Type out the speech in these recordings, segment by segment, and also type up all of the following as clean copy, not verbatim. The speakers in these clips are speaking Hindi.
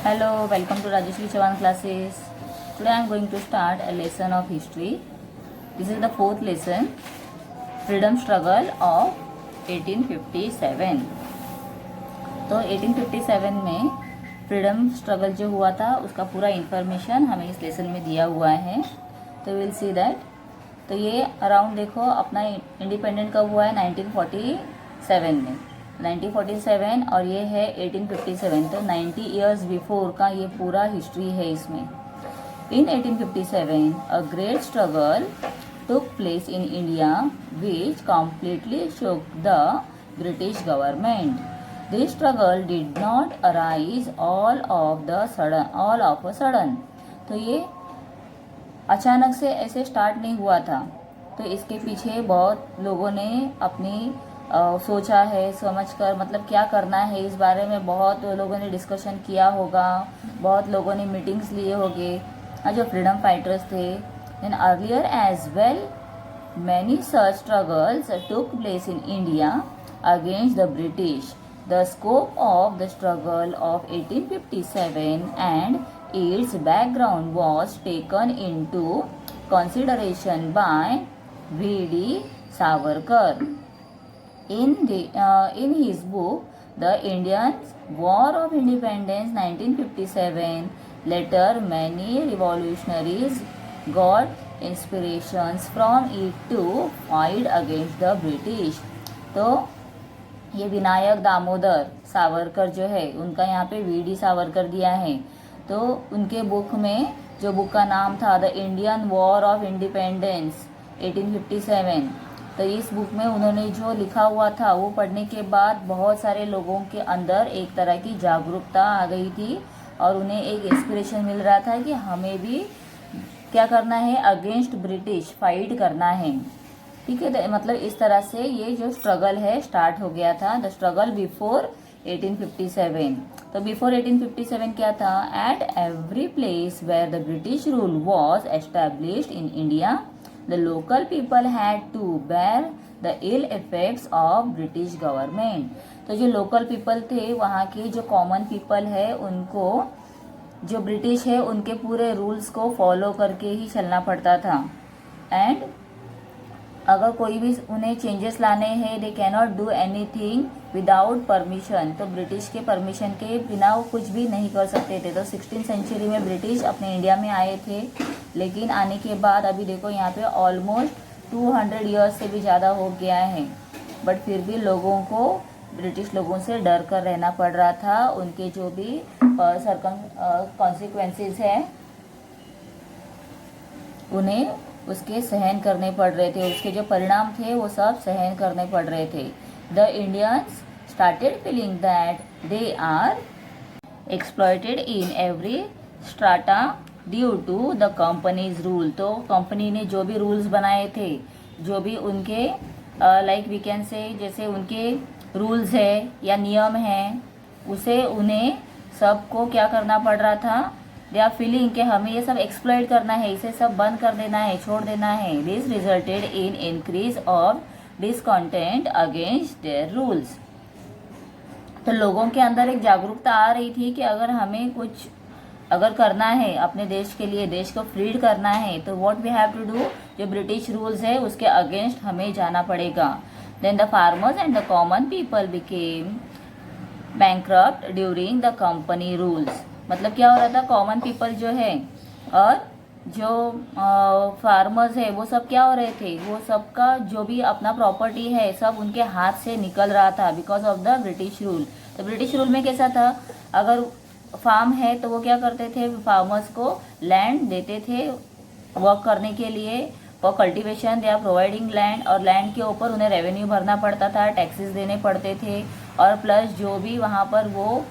Hello, welcome to Rajeshri Chavan classes. Today I am going to start a lesson of history. This is the fourth lesson, freedom struggle of 1857. तो 1857 में फ्रीडम स्ट्रगल जो हुआ था उसका पूरा इन्फॉर्मेशन हमें इस लेसन में दिया हुआ है. तो विल सी दैट. तो ये अराउंड देखो अपना इंडिपेंडेंट कब हुआ है 1947 में 1947 और ये है 1857. तो 90 इयर्स बिफोर का ये पूरा हिस्ट्री है इसमें. इन 1857 a great struggle took place in India which completely shook the British government. This struggle did not arise all of a sudden. तो ये अचानक से ऐसे स्टार्ट नहीं हुआ था. तो इसके पीछे बहुत लोगों ने अपनी सोचा है, समझकर मतलब क्या करना है इस बारे में बहुत लोगों ने डिस्कशन किया होगा, बहुत लोगों ने मीटिंग्स लिए होंगे जो फ्रीडम फाइटर्स थे. And earlier as well many such struggles took place in India against the British. The scope of the struggle of 1857 and its background was taken into consideration by V.D. Savarkar. In his book, The Indian War of Independence 1957, later many revolutionaries got inspirations from it to fight against the British. तो ये विनायक दामोदर सावरकर जो है उनका यहाँ पे वी.डी. सावरकर दिया है. तो उनके बुक में जो बुक का नाम था the Indian war of independence 1857. तो इस बुक में उन्होंने जो लिखा हुआ था वो पढ़ने के बाद बहुत सारे लोगों के अंदर एक तरह की जागरूकता आ गई थी और उन्हें एक इंस्पिरेशन मिल रहा था कि हमें भी क्या करना है, अगेंस्ट ब्रिटिश फाइट करना है. ठीक है, मतलब इस तरह से ये जो स्ट्रगल है स्टार्ट हो गया था. The struggle before 1857. तो बिफोर 1857 क्या था? At every place where the British rule was established in India the local people had to bear the ill effects of British government. तो जो लोकल पीपल थे, वहाँ के जो कॉमन पीपल है, उनको जो ब्रिटिश है उनके पूरे रूल्स को फॉलो करके ही चलना पड़ता था. एंड अगर कोई भी उन्हें चेंजेस लाने हैं, they cannot do anything without permission. तो ब्रिटिश के परमिशन के बिना वो कुछ भी नहीं कर सकते थे. तो 16th सेंचुरी में ब्रिटिश अपने इंडिया में आए थे, लेकिन आने के बाद अभी देखो यहाँ पे ऑलमोस्ट 200 इयर्स से भी ज़्यादा हो गया है. बट फिर भी लोगों को ब्रिटिश लोगों से डर कर रहना पड़ रहा था. उनके जो भी कॉन्सिक्वेंसेस हैं उन्हें उसके सहन करने पड़ रहे थे. उसके जो परिणाम थे वो सब सहन करने पड़ रहे थे. The Indians started feeling that they are exploited in every strata due to the companies rule. तो कंपनी ने जो भी रूल्स बनाए थे, जो भी उनके लाइक वी कैन से जैसे उनके रूल्स है या नियम हैं, उसे उन्हें सबको क्या करना पड़ रहा था. दे आर फीलिंग कि हमें ये सब एक्सप्लॉइट करना है, इसे सब बंद कर देना है, छोड़ देना है. This resulted in increase of discontent against their rules. तो लोगों के अंदर एक जागरूकता आ रही थी कि अगर हमें कुछ अगर करना है अपने देश के लिए, देश को फ्रीड करना है, तो what we have to do, जो ब्रिटिश रूल्स है उसके अगेंस्ट हमें जाना पड़ेगा. Then the farmers and the common people became bankrupt during the company rules. मतलब क्या हो रहा था, कॉमन पीपल जो है और जो फार्मर्स है वो सब क्या हो रहे थे, वो सबका जो भी अपना प्रॉपर्टी है सब उनके हाथ से निकल रहा था because of the British rule. तो ब्रिटिश रूल में कैसा था, अगर फार्म है तो वो क्या करते थे, फार्मर्स को लैंड देते थे वर्क करने के लिए for cultivation. They are providing land और लैंड के ऊपर उन्हें रेवेन्यू भरना पड़ता था, टैक्सेस देने पड़ते थे. और प्लस जो भी वहाँ पर वो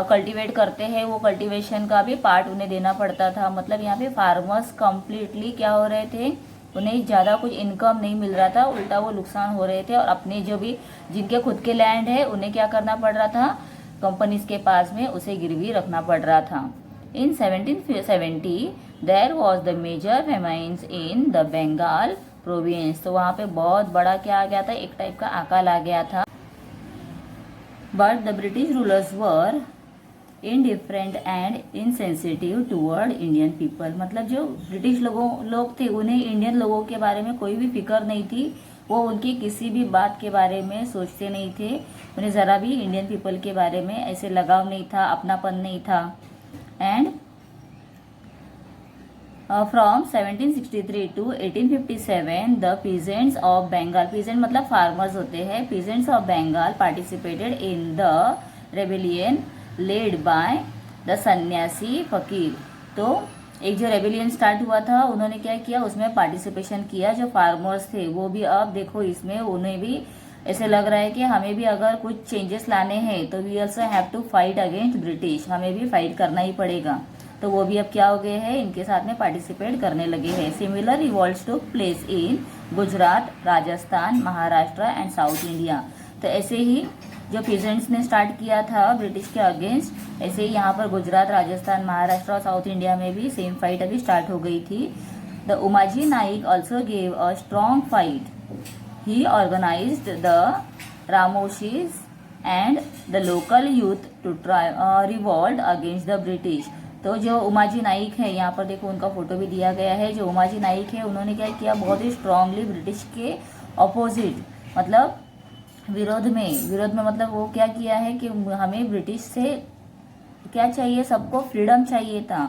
कल्टीवेट करते हैं वो कल्टीवेशन का भी पार्ट उन्हें देना पड़ता था. मतलब यहाँ पे फार्मर्स कम्प्लीटली क्या हो रहे थे, उन्हें ज़्यादा कुछ इनकम नहीं मिल रहा था, उल्टा वो नुकसान हो रहे थे. और अपने जो भी जिनके खुद के लैंड है उन्हें क्या करना पड़ रहा था, कंपनीज के पास में उसे गिरवी रखना पड़ रहा था. In 1770 there was the major famines in the Bengal province. तो वहाँ पे बहुत बड़ा क्या आ गया था, एक टाइप का अकाल आ गया था. But the British rulers were indifferent and insensitive toward Indian people. मतलब जो ब्रिटिश लोग थे उन्हें इंडियन लोगों के बारे में कोई भी फिक्र नहीं थी, वो उनकी किसी भी बात के बारे में सोचते नहीं थे, उन्हें ज़रा भी इंडियन पीपल के बारे में ऐसे लगाव नहीं था, अपनापन नहीं था। And from 1763 to 1857 the peasants of Bengal, peasant मतलब फार्मर्स होते हैं, peasants of Bengal participated in the rebellion led by the Sanyasi Fakir. तो एक जो रेबेलियन स्टार्ट हुआ था उन्होंने क्या किया, उसमें पार्टिसिपेशन किया जो फार्मर्स थे वो भी। अब देखो इसमें उन्हें भी ऐसे लग रहा है कि हमें भी अगर कुछ चेंजेस लाने हैं तो we also have to fight against British, हमें भी फाइट करना ही पड़ेगा। तो वो भी अब क्या हो गए हैं, इनके साथ में पार्टिसिपेट करने लगे हैं। Similar revolts took place in Gujarat, Rajasthan, Maharashtra and south India. तो ऐसे ही जो पीजेंट्स ने स्टार्ट किया था ब्रिटिश के अगेंस्ट, ऐसे ही यहाँ पर गुजरात, राजस्थान, महाराष्ट्र और साउथ इंडिया में भी सेम फाइट अभी स्टार्ट हो गई थी। The Umaji Naik also gave a strong fight, he organised the Ramoshis and the local youth to try revolt against the British. तो जो उमाजी नाइक है, यहाँ पर देखो उनका फोटो भी दिया गया है, जो उमाजी नाइक है उन्होंने क्या किया, बहुत ही स्ट्रांगली ब्रिटिश के अपोजिट मतलब विरोध में मतलब वो क्या किया है कि हमें ब्रिटिश से क्या चाहिए, सबको फ्रीडम चाहिए था,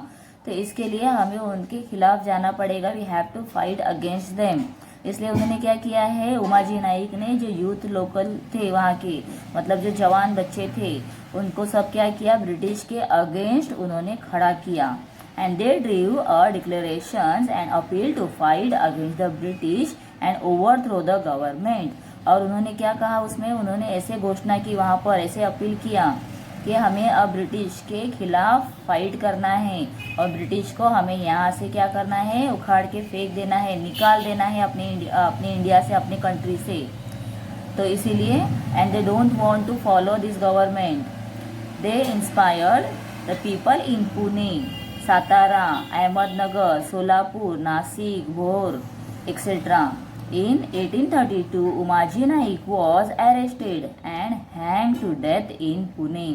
तो इसके लिए हमें उनके खिलाफ जाना पड़ेगा, we have to fight against them. इसलिए उन्होंने क्या किया है, उमाजी नाइक ने जो यूथ लोकल थे वहाँ के, मतलब जो जवान बच्चे थे, उनको सब क्या किया, ब्रिटिश के अगेंस्ट उन्होंने खड़ा किया। And they drew a declarations and appeal to fight against the British and overthrow the government. और उन्होंने क्या कहा उसमें, उन्होंने ऐसे घोषणा की वहाँ पर, ऐसे अपील किया कि हमें अब ब्रिटिश के खिलाफ फाइट करना है और ब्रिटिश को हमें यहाँ से क्या करना है, उखाड़ के फेंक देना है, निकाल देना है अपने इंडिया से, अपनी कंट्री से। तो इसीलिए and they don't want to follow this government, they inspired the people in Pune, Satara, Ahmednagar, Solapur, Nashik, Bhor etcetera. In 1832, Umaji Naik was arrested and hanged to death in Pune.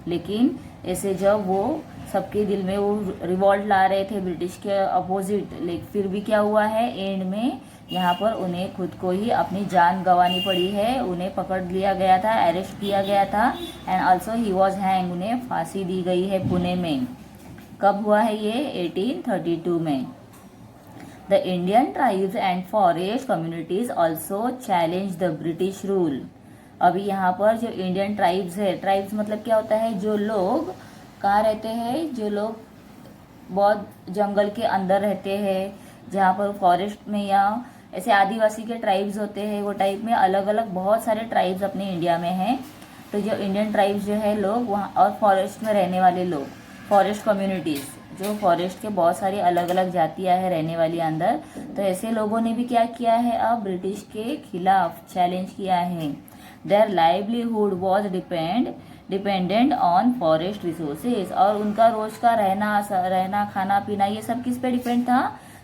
लेकिन ऐसे जब वो सबके दिल में वो रिवॉल्ट ला रहे थे ब्रिटिश के अपोजिट, लेकिन फिर भी क्या हुआ है, एंड में यहाँ पर उन्हें खुद को ही अपनी जान गंवानी पड़ी है। उन्हें पकड़ लिया गया था, अरेस्ट किया गया था and also he was hang, उन्हें फांसी दी गई है पुणे में। कब हुआ है ये, 1832 में। The Indian tribes and forest communities also challenged the British rule. अभी यहाँ पर जो इंडियन ट्राइब्स है, ट्राइब्स मतलब क्या होता है, जो लोग कहाँ रहते हैं, जो लोग बहुत जंगल के अंदर रहते हैं, जहाँ पर फॉरेस्ट में या ऐसे आदिवासी के ट्राइब्स होते हैं, वो टाइप में अलग अलग बहुत सारे ट्राइब्स अपने इंडिया में हैं। तो जो इंडियन ट्राइब्स जो है लोग वहाँ, और फॉरेस्ट में रहने वाले लोग, फॉरेस्ट कम्युनिटीज़, जो फॉरेस्ट के बहुत सारी अलग अलग जातियां हैं रहने वाली अंदर, तो ऐसे लोगों ने भी क्या किया है, अब ब्रिटिश के खिलाफ चैलेंज किया है। Their livelihood was dependent on forest resources, और उनका रोज का रहना खाना पीना ये सब किस पे डिपेंड था,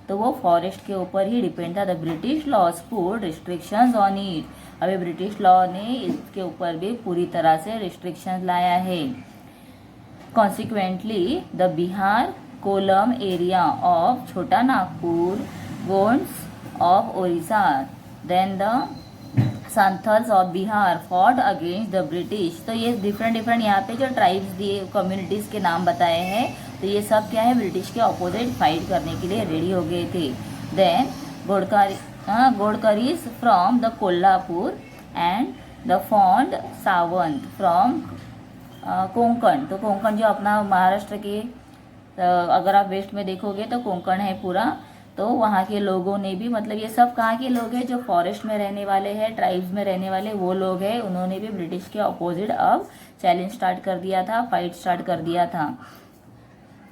तो वो फॉरेस्ट के ऊपर ही डिपेंड था। The British laws put restrictions on it, अभी ब्रिटिश लॉ ने इसके ऊपर भी पूरी तरह से रिस्ट्रिक्शंस लाया है। Consequently, the Bihar Kollam area of Chota Nagpur, Gonds of Orissa, then the Santals of Bihar fought against the British। तो ये डिफरेंट यहाँ पे जो ट्राइब्स दिए, कम्युनिटीज़ के नाम बताए हैं, तो ये सब क्या है, ब्रिटिश के अपोजिट फाइट करने के लिए रेडी हो गए थे। Then Godkaris from the Kolhapur and the Phond Sawant from Konkan. तो कोंकण जो अपना महाराष्ट्र के, अगर आप वेस्ट में देखोगे तो कोंकण है पूरा, तो वहाँ के लोगों ने भी, मतलब ये सब कहाँ के लोग हैं, जो फॉरेस्ट में रहने वाले हैं, ट्राइब्स में रहने वाले वो लोग हैं, उन्होंने भी ब्रिटिश के अपोजिट अब चैलेंज स्टार्ट कर दिया था, फाइट स्टार्ट कर दिया था।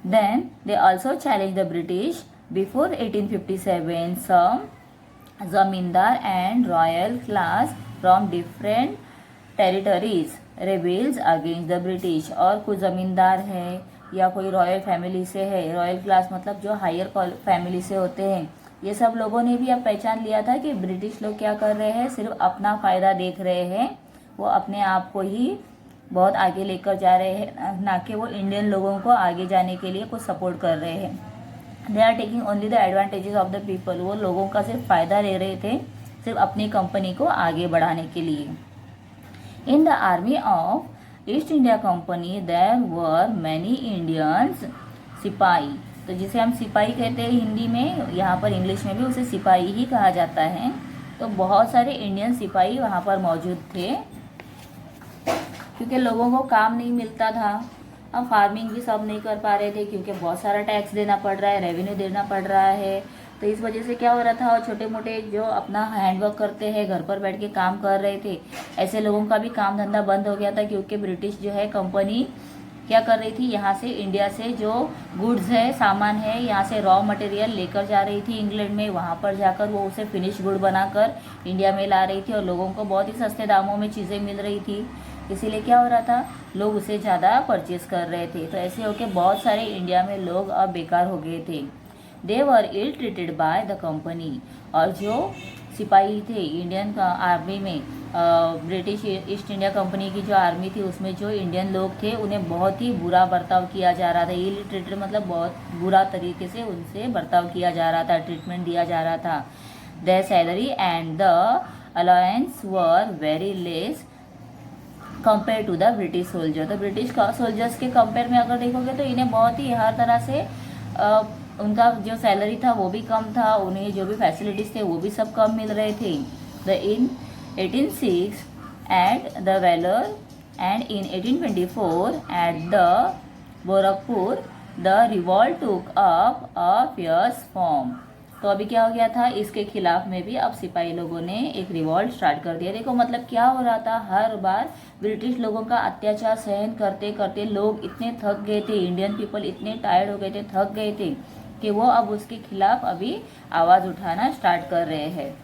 Then they also challenge the British before 1857 some zamindar and royal class from different territories rebels against the British. और कुछ ज़मींदार है या कोई रॉयल फैमिली से है, रॉयल क्लास मतलब जो हायर फैमिली से होते हैं, ये सब लोगों ने भी अब पहचान लिया था कि ब्रिटिश लोग क्या कर रहे हैं, सिर्फ अपना फ़ायदा देख रहे हैं, वो अपने आप को ही बहुत आगे लेकर जा रहे हैं, ना कि वो इंडियन लोगों को आगे जाने के लिए कुछ सपोर्ट कर रहे हैं। They are taking only the advantages of the people, वो लोगों का सिर्फ फ़ायदा ले रहे थे, सिर्फ अपनी कंपनी को आगे बढ़ाने के लिए। In the army of East India Company there were many Indians sipahi, तो जिसे हम सिपाही कहते हैं हिंदी में, यहाँ पर इंग्लिश में भी उसे सिपाही ही कहा जाता है। तो बहुत सारे इंडियन सिपाही वहाँ पर मौजूद थे, क्योंकि लोगों को काम नहीं मिलता था। अब फार्मिंग भी सब नहीं कर पा रहे थे, क्योंकि बहुत सारा टैक्स देना पड़ रहा है, रेवेन्यू देना पड़ रहा है। तो इस वजह से क्या हो रहा था, और छोटे मोटे जो अपना हैंडवर्क करते हैं, घर पर बैठ के काम कर रहे थे, ऐसे लोगों का भी काम धंधा बंद हो गया था, क्योंकि ब्रिटिश जो है कंपनी क्या कर रही थी, यहाँ से इंडिया से जो गुड्स है, सामान है, यहाँ से रॉ मटेरियल लेकर जा रही थी इंग्लैंड में, वहाँ पर जाकर वो उसे फिनिश गुड बनाकर इंडिया में ला रही थी, और लोगों को बहुत ही सस्ते दामों में चीज़ें मिल रही थी। इसीलिए क्या हो रहा था, लोग उसे ज़्यादा परचेज कर रहे थे। तो ऐसे होके बहुत सारे इंडिया में लोग अब बेकार हो गए थे। They were ill treated by the company, और जो सिपाही थे इंडियन आर्मी में, ब्रिटिश ईस्ट इंडिया कंपनी की जो आर्मी थी उसमें जो इंडियन लोग थे, उन्हें बहुत ही बुरा बर्ताव किया जा रहा था। इल ट्रीटेड मतलब बहुत बुरा तरीके से उनसे बर्ताव किया जा रहा था, ट्रीटमेंट दिया जा रहा था। Their salary and the allowance were very less compare to the British soldier. तो ब्रिटिश सोल्जर्स के कंपेयर में अगर देखोगे तो इन्हें बहुत ही हर तरह से उनका जो सैलरी था वो भी कम था, उन्हें जो भी फैसिलिटीज़ थे वो भी सब कम मिल रहे थे। The in 1806 at the Vellore and in 1824 at the Gorakhpur the revolt took up a fierce form. तो अभी क्या हो गया था, इसके खिलाफ में भी अब सिपाही लोगों ने एक रिवॉल्ट स्टार्ट कर दिया। देखो मतलब क्या हो रहा था, हर बार ब्रिटिश लोगों का अत्याचार सहन करते करते लोग इतने थक गए थे, इंडियन पीपल इतने टायर्ड हो गए थे, थक गए थे, कि वो अब उसके खिलाफ अभी आवाज़ उठाना स्टार्ट कर रहे हैं।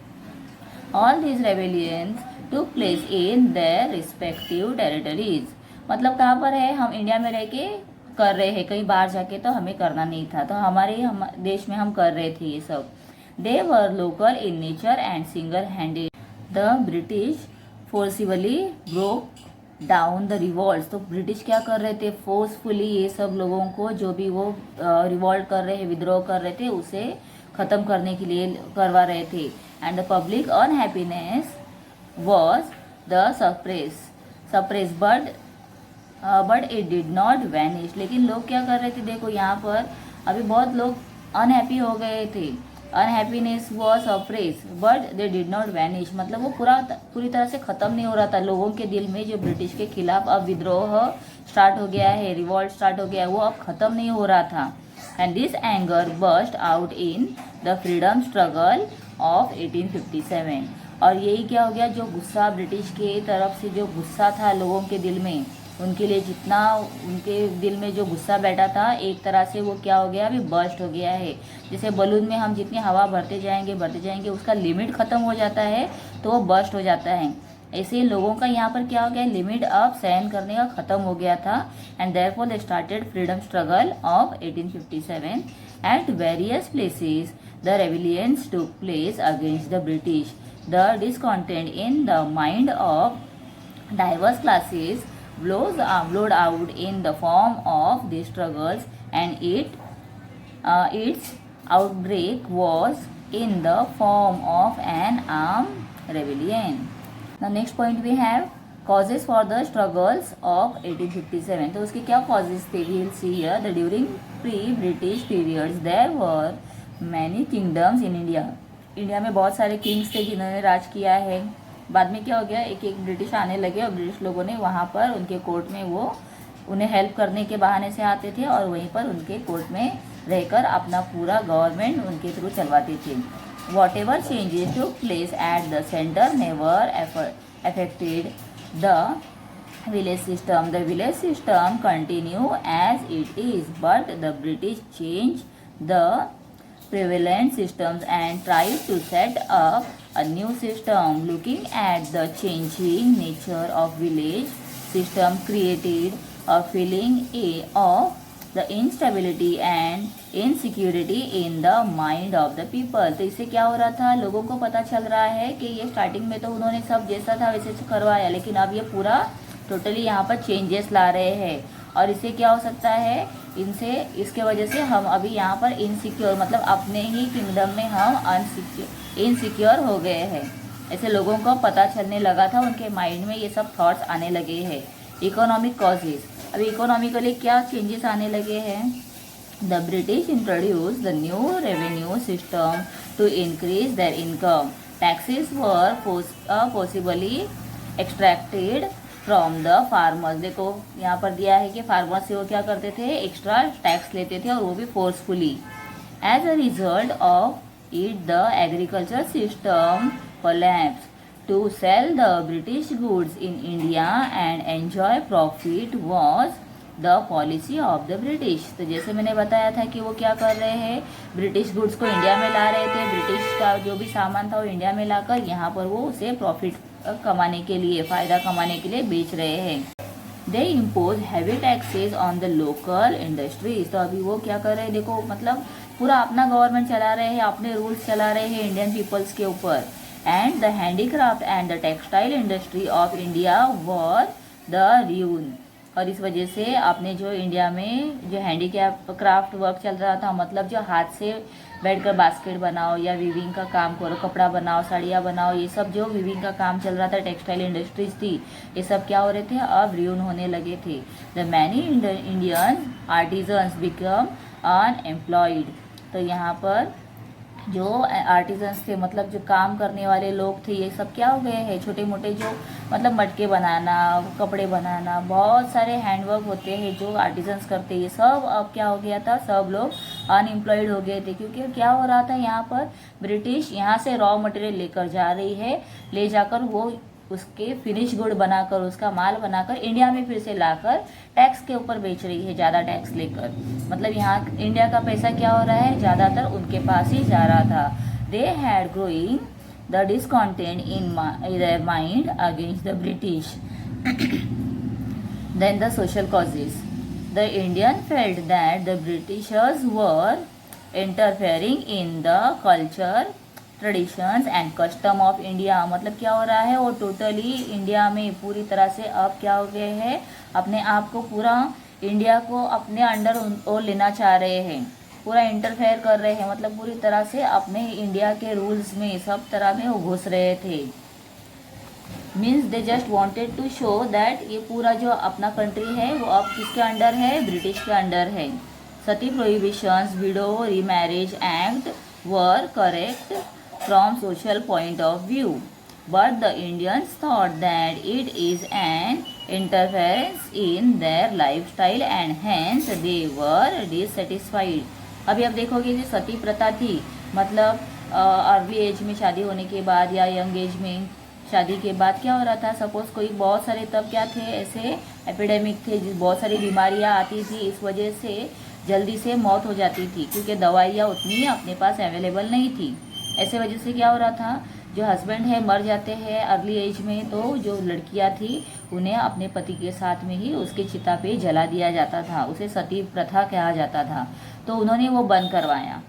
All these rebellions took place in their respective territories, मतलब कहाँ पर है, हम इंडिया में रह के कर रहे हैं, कहीं बाहर जाके तो हमें करना नहीं था, तो हम देश में हम कर रहे थे ये सब। They were local in nature and single handed the British forcibly broke down the revolt. तो ब्रिटिश क्या कर रहे थे, फोर्सफुली ये सब लोगों को, जो भी वो रिवॉल्ट कर रहे हैं, विद्रोह कर रहे थे, उसे ख़त्म करने के लिए करवा रहे थे। And the public unhappiness was the suppress but it did not vanish. लेकिन लोग क्या कर रहे थे, देखो यहाँ पर अभी बहुत लोग अनहैप्पी हो गए थे। Unhappiness was suppress but they did not vanish, मतलब वो पूरी तरह से ख़त्म नहीं हो रहा था। लोगों के दिल में जो ब्रिटिश के खिलाफ अब विद्रोह स्टार्ट हो गया है, रिवॉल्ट स्टार्ट हो गया है, वो अब ख़त्म नहीं हो रहा था। And this anger burst out in the freedom struggle of 1857। और यही क्या हो गया, जो गुस्सा ब्रिटिश के तरफ से जो गुस्सा था लोगों के दिल में, उनके लिए जितना उनके दिल में जो गुस्सा बैठा था, एक तरह से वो क्या हो गया, अभी बर्स्ट हो गया है। जैसे बलून में हम जितनी हवा भरते जाएंगे उसका लिमिट ख़त्म हो जाता है तो वो बर्स्ट हो जाता है। ऐसे ही लोगों का यहाँ पर क्या हो गया, लिमिट अब सहन करने का ख़त्म हो गया था। And therefore they started freedom struggle of 1857 at various places the rebellions took place against the British. The discontent in the mind of diverse classes blowed out in the form of these struggles, and its outbreak was in the form of an armed rebellion. The next point we have causes for the struggles of 1857. तो उसके क्या causes थे, we will see here that during pre-British periods there were many kingdoms in India. India में बहुत सारे किंग्स थे जिन्होंने राज किया है। बाद में क्या हो गया, एक एक ब्रिटिश आने लगे और ब्रिटिश लोगों ने वहाँ पर उनके कोर्ट में वो उन्हें हेल्प करने के बहाने से आते थे, और वहीं पर उनके कोर्ट में रहकर अपना पूरा गवर्नमेंट उनके थ्रू चलवाते थे। What ever changes took place at the centre never affected the village system. The village system continue as it is, but the British changed the prevalent systems and tried to set up a new system. Looking at the changing nature of village system created a feeling of the instability and insecurity in the mind of the people. तो इससे क्या हो रहा था, लोगों को पता चल रहा है कि ये स्टार्टिंग में तो उन्होंने सब जैसा था वैसे करवाया, लेकिन अब ये पूरा टोटली यहाँ पर चेंजेस ला रहे हैं। और इससे क्या हो सकता है, इनसे इसके वजह से हम अभी यहाँ पर इनसिक्योर, मतलब अपने ही किंगडम में हम इनसिक्योर हो गए हैं। ऐसे लोगों को पता चलने लगा था, उनके माइंड में ये सब थॉट्स आने लगे हैं। इकोनॉमिक कॉजेज, अभी इकोनॉमिकली क्या चेंजेस आने लगे हैं। The British introduce the new revenue system to increase their income. Taxes were possibly extracted from the farmers. देखो यहाँ पर दिया है कि फार्मर्स से वो क्या करते थे, एक्स्ट्रा टैक्स लेते थे, और वो भी forcefully. As a result of it the agriculture system collapse. To sell the British goods in India and enjoy profit was the policy of the British. तो जैसे मैंने बताया था कि वो क्या कर रहे हैं, ब्रिटिश गुड्स को इंडिया में ला रहे थे, ब्रिटिश का जो भी सामान था वो इंडिया में लाकर यहाँ पर वो उसे प्रॉफिट कमाने के लिए, फ़ायदा कमाने के लिए बेच रहे हैं। दे impose heavy taxes on the local industries. तो अभी वो क्या कर रहे हैं, देखो मतलब पूरा अपना गवर्नमेंट चला रहे हैं, अपने रूल्स चला रहे हैं इंडियन पीपल्स के ऊपर। And the handicraft and the textile industry of India were the ruin. और इस वजह से आपने जो इंडिया में जो हैंडीक्राफ्ट वर्क चल रहा था, मतलब जो हाथ से बैठकर बास्केट बनाओ या वीविंग का काम करो, कपड़ा बनाओ, साड़ियाँ बनाओ, ये सब जो वीविंग का काम चल रहा था, टेक्सटाइल इंडस्ट्रीज थी, ये सब क्या हो रहे थे, अब र्यून होने लगे थे। The many Indian artisans become unemployed. तो यहाँ पर जो आर्टिजन्स थे, मतलब जो काम करने वाले लोग थे, ये सब क्या हो गए हैं, छोटे मोटे जो मतलब मटके बनाना, कपड़े बनाना, बहुत सारे हैंडवर्क होते हैं जो आर्टिजन्स करते हैं, ये सब अब क्या हो गया था, सब लोग अनएम्प्लॉयड हो गए थे। क्योंकि क्या हो रहा था, यहाँ पर ब्रिटिश यहाँ से रॉ मटेरियल लेकर जा रही है, ले जाकर वो उसके फिनिश गुड बनाकर, उसका माल बनाकर इंडिया में फिर से लाकर टैक्स के ऊपर बेच रही है, ज़्यादा टैक्स लेकर। मतलब यहाँ इंडिया का पैसा क्या हो रहा है, ज़्यादातर उनके पास ही जा रहा था। They had growing the discontent in their mind against the British. Then the social causes. The Indian felt that the Britishers were interfering in the culture, traditions and custom of India. मतलब क्या हो रहा है, वो टोटली इंडिया में पूरी तरह से अब क्या हो गए हैं, अपने आप को पूरा इंडिया को अपने अंडर वो लेना चाह रहे हैं, पूरा इंटरफेयर कर रहे हैं, मतलब पूरी तरह से अपने इंडिया के रूल्स में सब तरह में वो घुस रहे थे। Means they just wanted to show that ये पूरा जो अपना कंट्री है वो अब किसके अंडर है, ब्रिटिश के अंडर है। Sati prohibitions, widow remarriage act were correct from social point of view, but the Indians thought that it is an interference in their lifestyle and hence they were dissatisfied. अभी आप देखोगे कि सती प्रथा थी, मतलब अर्ली एज में शादी होने के बाद या यंग एज में शादी के बाद क्या हो रहा था, सपोज कोई बहुत सारे तब क्या थे, ऐसे एपिडेमिक थे, बहुत सारी बीमारियां आती थी, इस वजह से जल्दी से मौत हो जाती थी क्योंकि दवाइयाँ उतनी अपने पास अवेलेबल नहीं थी। ऐसे वजह से क्या हो रहा था, जो हस्बैंड है मर जाते हैं अर्ली एज में, तो जो लड़कियां थी उन्हें अपने पति के साथ में ही उसके चिता पे जला दिया जाता था, उसे सती प्रथा कहा जाता था। तो उन्होंने वो बंद करवाया।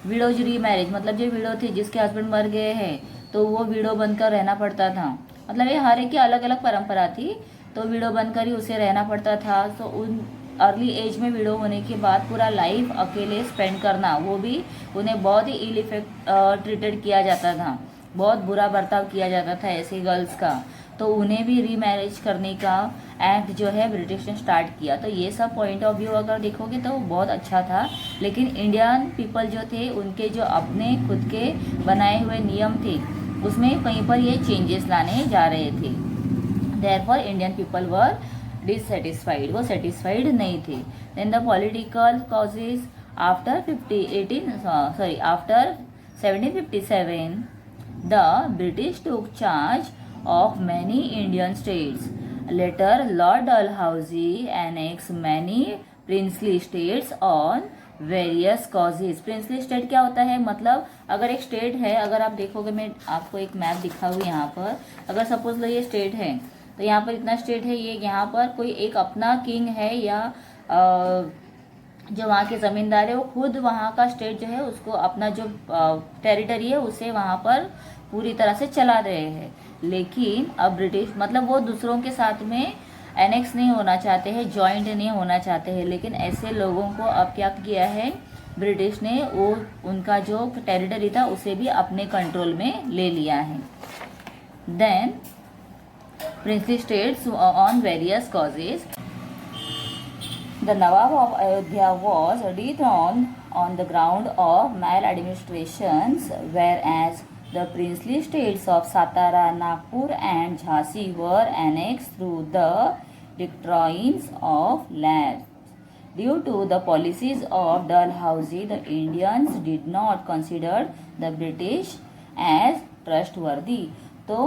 विडोज रीमैरिज, मतलब जो विडो थी जिसके हस्बैंड मर गए हैं तो वो विडो बनकर रहना पड़ता था। मतलब ये हर एक की अलग अलग परंपरा थी, तो विडो बनकर ही उसे रहना पड़ता था। तो उन अर्ली एज में विडो होने के बाद पूरा लाइफ अकेले स्पेंड करना, वो भी उन्हें बहुत ही इल इफेक्ट ट्रीटेड किया जाता था, बहुत बुरा बर्ताव किया जाता था ऐसे गर्ल्स का। तो उन्हें भी रीमैरिज करने का एक्ट जो है ब्रिटिश ने स्टार्ट किया। तो ये सब पॉइंट ऑफ व्यू अगर देखोगे तो बहुत अच्छा था, लेकिन इंडियन पीपल जो थे उनके जो अपने खुद के बनाए हुए नियम थे उसमें कहीं पर ये चेंजेस लाने जा रहे थे। Therefore Indian people were dissatisfied, वो सेटिस्फाइड नहीं थे। Then the political causes, after 1757 the British took charge of many Indian states. Later, Lord Dalhousie annexed many princely states on various causes. princely state क्या होता है, मतलब अगर एक स्टेट है, अगर आप देखोगे, मैं आपको एक मैप दिखाऊँ यहाँ पर, अगर सपोज लो ये स्टेट है, तो यहाँ पर इतना स्टेट है, ये यहाँ पर कोई एक अपना किंग है या जो वहाँ के ज़मींदार है वो खुद वहाँ का स्टेट जो है उसको अपना जो टेरिटरी है उसे वहाँ पर पूरी तरह से चला रहे हैं। लेकिन अब ब्रिटिश मतलब वो दूसरों के साथ में एनेक्स नहीं होना चाहते हैं, जॉइंट नहीं होना चाहते हैं, लेकिन ऐसे लोगों को अब क्या किया है ब्रिटिश ने, वो उनका जो टेरिटरी था उसे भी अपने कंट्रोल में ले लिया है। Then princely states on various causes. The Nawab of Ayodhya was dethroned on the ground of maladministrations, whereas the princely states of Satara, Nagpur and Jhansi were annexed through the doctrines of land. Due to the policies of Dalhousie, the Indians did not consider the British as trustworthy. तो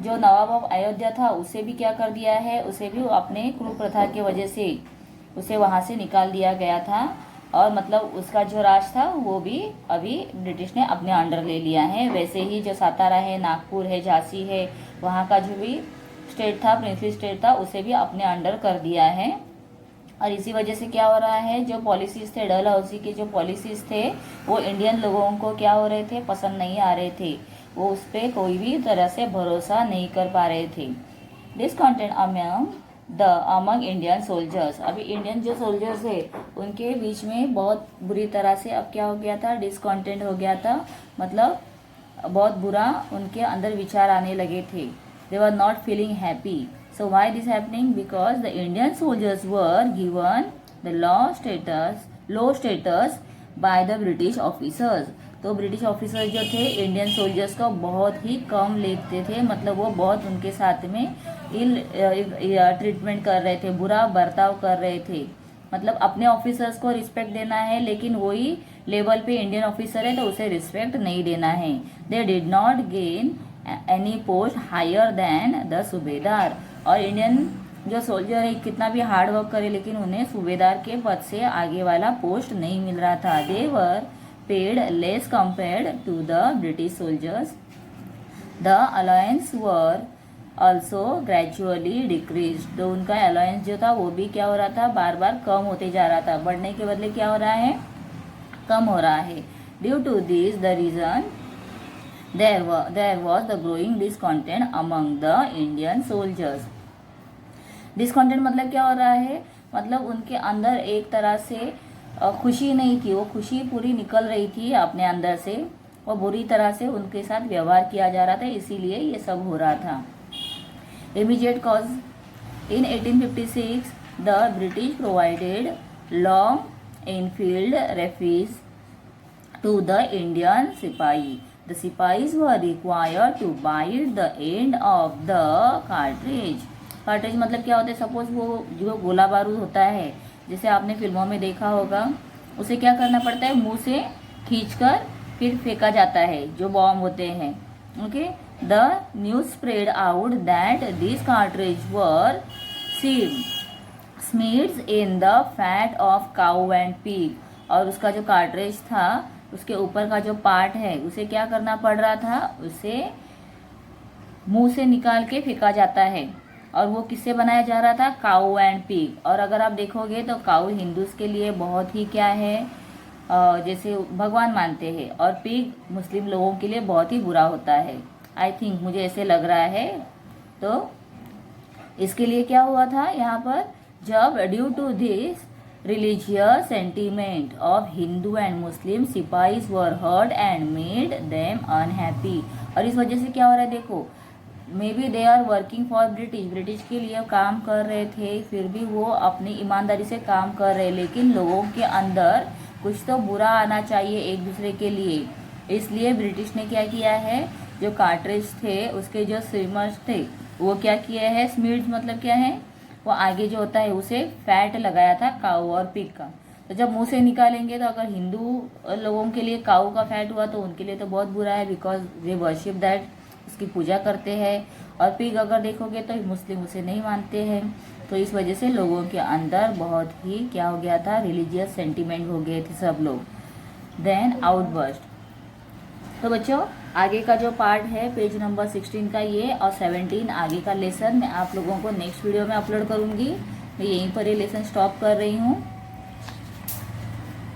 जो नवाब ऑफ अयोध्या था उसे भी क्या कर दिया है, उसे भी अपने क्रूर प्रथा की वजह से उसे वहाँ से निकाल दिया गया था, और मतलब उसका जो राज था वो भी अभी ब्रिटिश ने अपने अंडर ले लिया है। वैसे ही जो सातारा है, नागपुर है, झांसी है, वहाँ का जो भी स्टेट था, प्रिंसली स्टेट था, उसे भी अपने अंडर कर दिया है। और इसी वजह से क्या हो रहा है, जो पॉलिसीज थे डलहौसी के, जो पॉलिसीज थे वो इंडियन लोगों को क्या हो रहे थे, पसंद नहीं आ रहे थे, वो उस पर कोई भी तरह से भरोसा नहीं कर पा रहे थे। डिसकंटेंट अमंग इंडियन सोल्जर्स, अभी इंडियन जो सोल्जर्स है उनके बीच में बहुत बुरी तरह से अब क्या हो गया था, डिसकंटेंट हो गया था, मतलब बहुत बुरा उनके अंदर विचार आने लगे थे। They were not feeling happy. So why this happening? Because the Indian soldiers were given the low status by the British officers. तो ब्रिटिश ऑफिसर जो थे इंडियन सोल्जर्स को बहुत ही कम लेते थे, मतलब वो बहुत उनके साथ में इल ट्रीटमेंट कर रहे थे, बुरा बर्ताव कर रहे थे। मतलब अपने ऑफिसर्स को रिस्पेक्ट देना है, लेकिन वही लेवल पे इंडियन ऑफिसर है तो उसे रिस्पेक्ट नहीं देना है। They did not gain any post higher than the subedar. और इंडियन जो सोल्जर है कितना भी हार्ड वर्क करे, लेकिन उन्हें सूबेदार के पद से आगे वाला पोस्ट नहीं मिल रहा था। They were paid less compared to the British soldiers. The alliance were also gradually decrease. तो उनका अलायंस जो था वो भी क्या हो रहा था, बार बार कम होते जा रहा था, बढ़ने के बदले क्या हो रहा है, कम हो रहा है। Due to this the reason there was the growing discontent among the Indian soldiers. Discontent मतलब क्या हो रहा है, मतलब उनके अंदर एक तरह से खुशी नहीं थी, वो खुशी पूरी निकल रही थी अपने अंदर से, वो बुरी तरह से उनके साथ व्यवहार किया जा रहा था, इसीलिए ये सब हो रहा था। Immediate cause in 1856 the British provided long Enfield rifles to the Indian sipahi. The sipais were required to bite the end of the cartridge. Cartridge मतलब क्या होता है, सपोज वो जो गोला बारूद होता है, जैसे आपने फिल्मों में देखा होगा, उसे क्या करना पड़ता है, मुंह से खींचकर फिर फेंका जाता है जो बॉम्ब होते हैं। Okay, the news spread out that this cartridge were smeared in the fat of cow and pig. और उसका जो कार्ट्रिज था उसके ऊपर का जो पार्ट है उसे क्या करना पड़ रहा था, उसे मुंह से निकाल के फेंका जाता है। और वो किससे बनाया जा रहा था, काऊ एंड पिग। और अगर आप देखोगे तो काऊ हिंदूज के लिए बहुत ही क्या है, जैसे भगवान मानते हैं, और पिग मुस्लिम लोगों के लिए बहुत ही बुरा होता है। आई थिंक मुझे ऐसे लग रहा है। तो इसके लिए क्या हुआ था यहाँ पर, जब due to this religious sentiment of Hindu and Muslim sipahis were hurt and made them unhappy। और इस वजह से क्या हो रहा है, देखो, may be they are working for British के लिए काम कर रहे थे, फिर भी वो अपनी ईमानदारी से काम कर रहे, लेकिन लोगों के अंदर कुछ तो बुरा आना चाहिए एक दूसरे के लिए। इसलिए ब्रिटिश ने क्या किया है, जो कार्ट्रिज थे उसके जो स्विमर्स थे वो क्या किया है, स्मीड्स मतलब क्या है, वो आगे जो होता है उसे फैट लगाया था काऊ और पिग का। तो जब मुंह से निकालेंगे तो अगर हिंदू लोगों के लिए काऊ का फैट हुआ तो उनके लिए तो बहुत बुरा है, बिकॉज दे वर्शिप दैट, उसकी पूजा करते हैं। और पिग अगर देखोगे तो मुस्लिम उसे नहीं मानते हैं। तो इस वजह से लोगों के अंदर बहुत ही क्या हो गया था, रिलीजियस सेंटिमेंट हो गए थे सब लोग। Then outburst. तो बच्चों आगे का जो पार्ट है पेज नंबर 16 का ये, और 17 आगे का लेसन मैं आप लोगों को नेक्स्ट वीडियो में अपलोड करूंगी। मैं यहीं पर ये लेसन स्टॉप कर रही हूँ।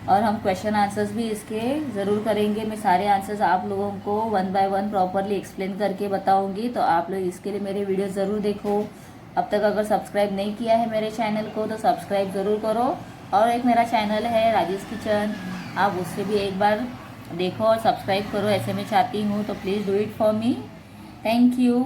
और हम क्वेश्चन आंसर्स भी इसके ज़रूर करेंगे। मैं सारे आंसर्स आप लोगों को 1 बाय 1 प्रॉपरली एक्सप्लेन करके बताऊंगी, तो आप लोग इसके लिए मेरे वीडियो ज़रूर देखो। अब तक अगर सब्सक्राइब नहीं किया है मेरे चैनल को तो सब्सक्राइब ज़रूर करो। और एक मेरा चैनल है राजेश किचन, आप उससे भी एक बार देखो और सब्सक्राइब करो, ऐसे मैं चाहती हूँ, तो please do it for me. Thank you.